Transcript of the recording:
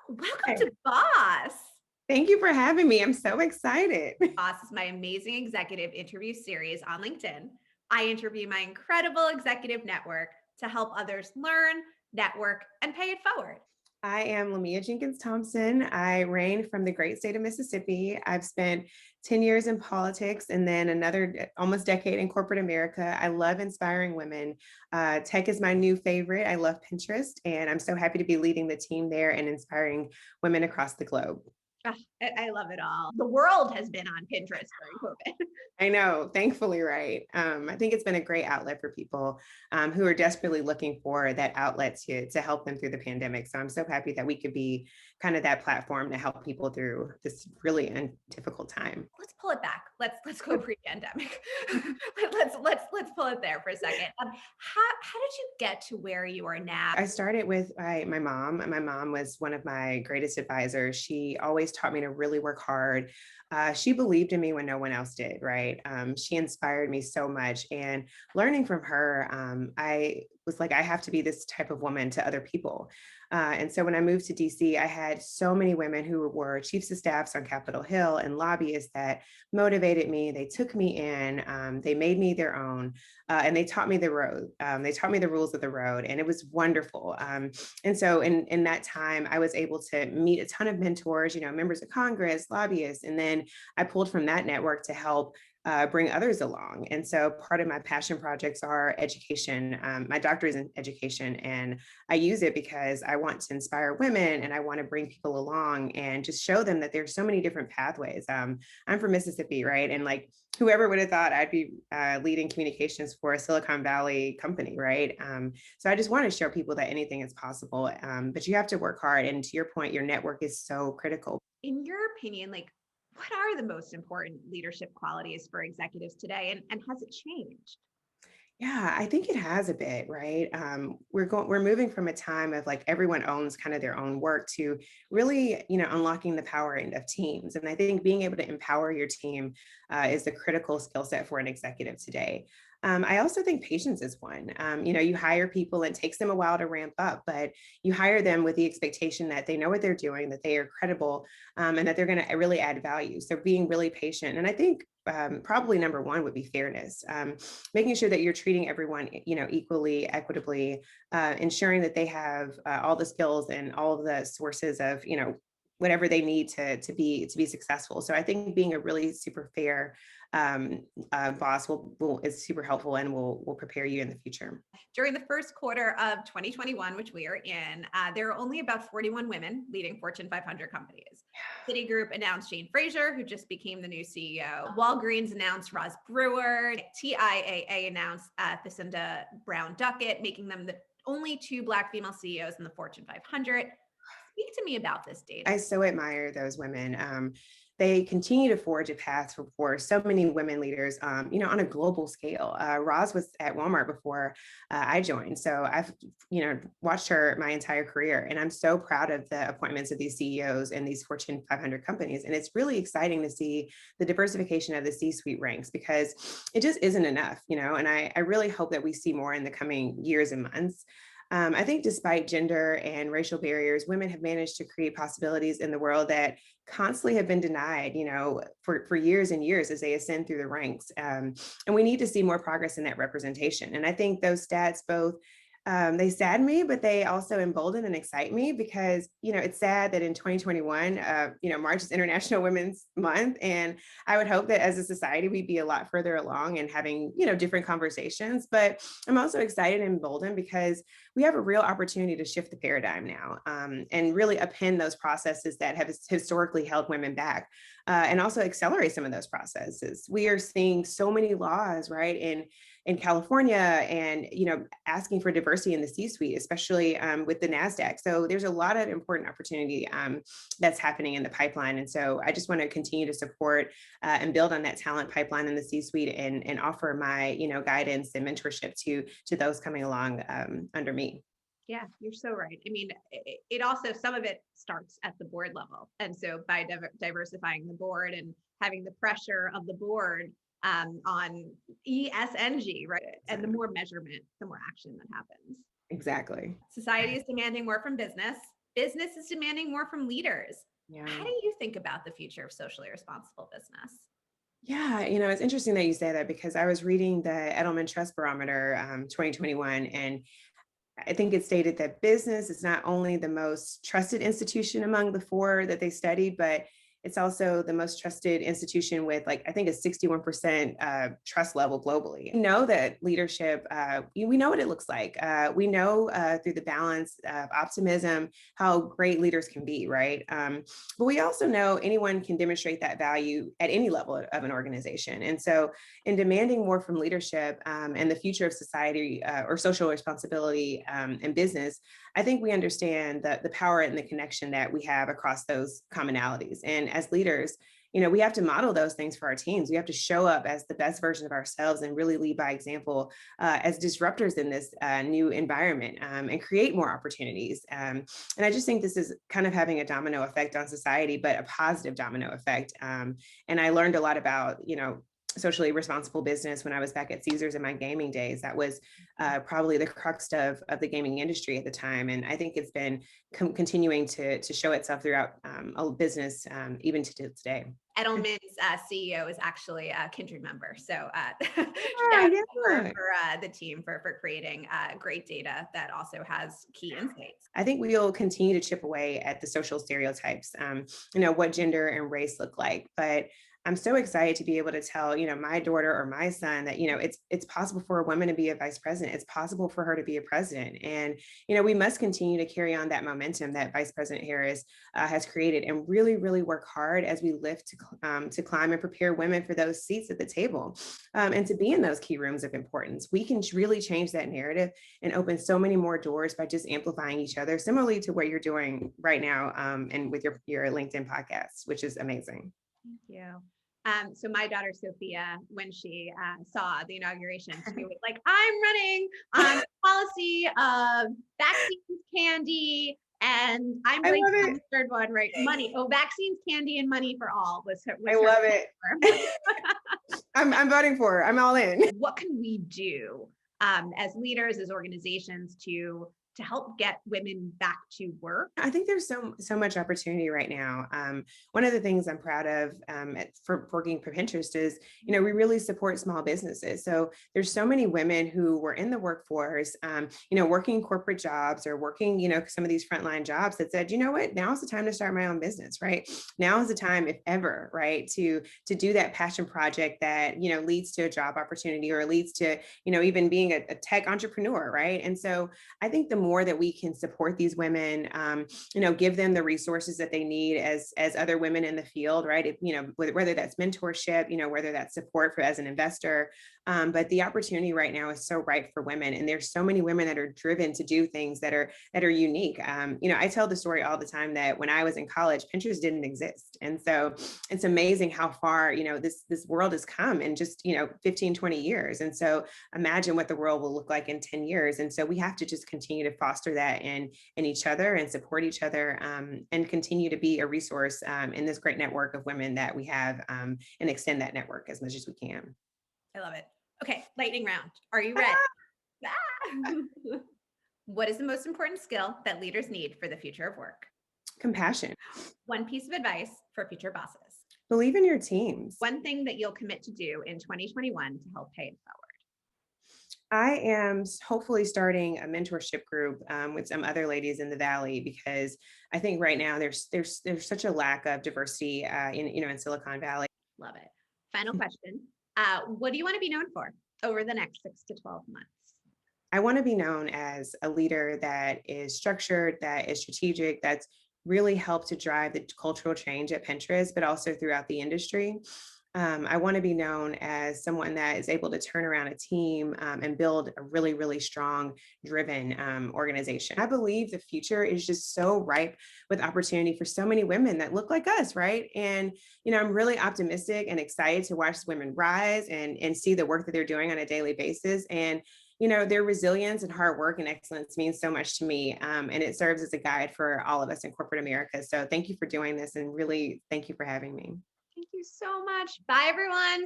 Welcome Hi. to Boss. Thank you for having me. I'm so excited. Boss is my amazing executive interview series on LinkedIn. I interview my incredible executive network to help others learn, network, and pay it forward. I am LeMia Jenkins Thompson. I reign from the great state of Mississippi. I've spent 10 years in politics and then another almost decade in corporate America. I love inspiring women. Tech is my new favorite. I love Pinterest, and I'm so happy to be leading the team there and inspiring women across the globe. I love it all. The world has been on Pinterest during COVID. I know, thankfully, right. I think it's been a great outlet for people who are desperately looking for that outlet to help them through the pandemic. So I'm so happy that we could be kind of that platform to help people through this really difficult time. Let's pull it back. Let's go pre-pandemic. let's pull it there for a second. How did you get to where you are now? I started with my mom. My mom was one of my greatest advisors. She always taught me to really work hard. She believed in me when no one else did, right? She inspired me so much. And learning from her, I was like, I have to be this type of woman to other people. And so when I moved to DC, I had so many women who were chiefs of staffs on Capitol Hill and lobbyists that motivated me. They took me in, they made me their own, and they taught me the road. They taught me the rules of the road, and it was wonderful. And so in that time, I was able to meet a ton of mentors, members of Congress, lobbyists, and then I pulled from that network to help bring others along. And so part of my passion projects are education. My doctorate is in education, and I use it because I want to inspire women and I want to bring people along and just show them that there's so many different pathways. I'm from Mississippi, right? And like whoever would have thought I'd be leading communications for a Silicon Valley company, right? So I just want to show people that anything is possible, but you have to work hard. And to your point, your network is so critical. In your opinion, what are the most important leadership qualities for executives today, and has it changed? Yeah, I think it has a bit, right? We're moving from a time of like everyone owns kind of their own work to really, unlocking the power of teams. And I think being able to empower your team is the critical skill set for an executive today. I also think patience is one. You hire people and it takes them a while to ramp up, but you hire them with the expectation that they know what they're doing, that they are credible, and that they're going to really add value. So being really patient. And I think probably number one would be fairness, making sure that you're treating everyone, equally, equitably, ensuring that they have all the skills and all of the sources of, whatever they need to be successful. So I think being a really super fair boss is super helpful and will prepare you in the future. During the first quarter of 2021, which we are in, there are only about 41 women leading Fortune 500 companies. Citigroup announced Jane Fraser, who just became the new CEO. Walgreens announced Roz Brewer. TIAA announced Lucinda Brown Duckett, making them the only two Black female CEOs in the Fortune 500. Speak to me about this data. I so admire those women. They continue to forge a path for so many women leaders, on a global scale. Roz was at Walmart before I joined. So I've, watched her my entire career. And I'm so proud of the appointments of these CEOs and these Fortune 500 companies. And it's really exciting to see the diversification of the C-suite ranks because it just isn't enough, and I really hope that we see more in the coming years and months. I think despite gender and racial barriers, women have managed to create possibilities in the world that constantly have been denied, for years and years as they ascend through the ranks. And we need to see more progress in that representation. And I think those stats both they sadden me, but they also embolden and excite me because, it's sad that in 2021, March is International Women's Month. And I would hope that as a society, we'd be a lot further along and having, different conversations. But I'm also excited and emboldened because we have a real opportunity to shift the paradigm now and really append those processes that have historically held women back and also accelerate some of those processes. We are seeing so many laws, right, in California and, asking for diversity in the C-suite, especially with the NASDAQ. So there's a lot of important opportunity that's happening in the pipeline. And so I just want to continue to support and build on that talent pipeline in the C-suite and offer my, guidance and mentorship to those coming along under me. Yeah, you're so right. I mean, it also, some of it starts at the board level. And so by diversifying the board and having the pressure of the board on ESNG, right? And the more measurement, the more action that happens. Exactly. Society is demanding more from business. Business is demanding more from leaders. Yeah. How do you think about the future of socially responsible business? Yeah, it's interesting that you say that because I was reading the Edelman Trust Barometer 2021, and I think it stated that business is not only the most trusted institution among the four that they studied, but it's also the most trusted institution with, like, I think a 61% trust level globally. We know that leadership, we know what it looks like. We know through the balance of optimism how great leaders can be, right? But we also know anyone can demonstrate that value at any level of an organization. And so in demanding more from leadership and the future of society or social responsibility and business, I think we understand the power and the connection that we have across those commonalities. And as leaders, we have to model those things for our teams. We have to show up as the best version of ourselves and really lead by example as disruptors in this new environment and create more opportunities. And I just think this is kind of having a domino effect on society, but a positive domino effect. And I learned a lot about, socially responsible business when I was back at Caesars in my gaming days. That was probably the crux of the gaming industry at the time. And I think it's been continuing to show itself throughout a business, even to today. Edelman's CEO is actually a Kindred member. So Yeah, shout out yeah. for the team for creating great data that also has key insights. I think we'll continue to chip away at the social stereotypes, what gender and race look like. But I'm so excited to be able to tell, my daughter or my son that, it's possible for a woman to be a vice president. It's possible for her to be a president. And, we must continue to carry on that momentum that Vice President Harris has created and really, really work hard as we lift to climb and prepare women for those seats at the table and to be in those key rooms of importance. We can really change that narrative and open so many more doors by just amplifying each other, similarly to what you're doing right now and with your LinkedIn podcast, which is amazing. Thank you. So my daughter Sophia, when she saw the inauguration, she was like, "I'm running on policy of vaccines, candy, and I'm going to have the third one, right? Money. Oh, vaccines, candy, and money for all was her. I love it. I'm voting for her. I'm all in. What can we do as leaders, as organizations, to help get women back to work? I think there's so much opportunity right now. One of the things I'm proud of for working for Pinterest is, we really support small businesses. So there's so many women who were in the workforce, working corporate jobs or working, some of these frontline jobs that said, you know what, now is the time to start my own business, right? Now is the time, if ever, right, to do that passion project that, leads to a job opportunity or leads to, even being a tech entrepreneur, right? And so I think the more that we can support these women, give them the resources that they need as other women in the field, right? Whether that's mentorship, whether that's support as an investor. But the opportunity right now is so ripe for women, and there's so many women that are driven to do things that are unique. I tell the story all the time that when I was in college, Pinterest didn't exist, and so it's amazing how far this world has come in just 15, 20 years. And so imagine what the world will look like in 10 years. And so we have to just continue to foster that in each other and support each other and continue to be a resource in this great network of women that we have and extend that network as much as we can. I love it. Okay, lightning round. Are you ready? What is the most important skill that leaders need for the future of work? Compassion. One piece of advice for future bosses. Believe in your teams. One thing that you'll commit to do in 2021 to help pay it forward. I am hopefully starting a mentorship group with some other ladies in the Valley, because I think right now there's such a lack of diversity in Silicon Valley. Love it. Final question. What do you want to be known for over the next 6 to 12 months? I want to be known as a leader that is structured, that is strategic, that's really helped to drive the cultural change at Pinterest, but also throughout the industry. I want to be known as someone that is able to turn around a team and build a really, really strong, driven organization. I believe the future is just so ripe with opportunity for so many women that look like us, right? And, I'm really optimistic and excited to watch women rise and see the work that they're doing on a daily basis. And their resilience and hard work and excellence means so much to me. And it serves as a guide for all of us in corporate America. So thank you for doing this, and really thank you for having me. Thank you so much. Bye, everyone.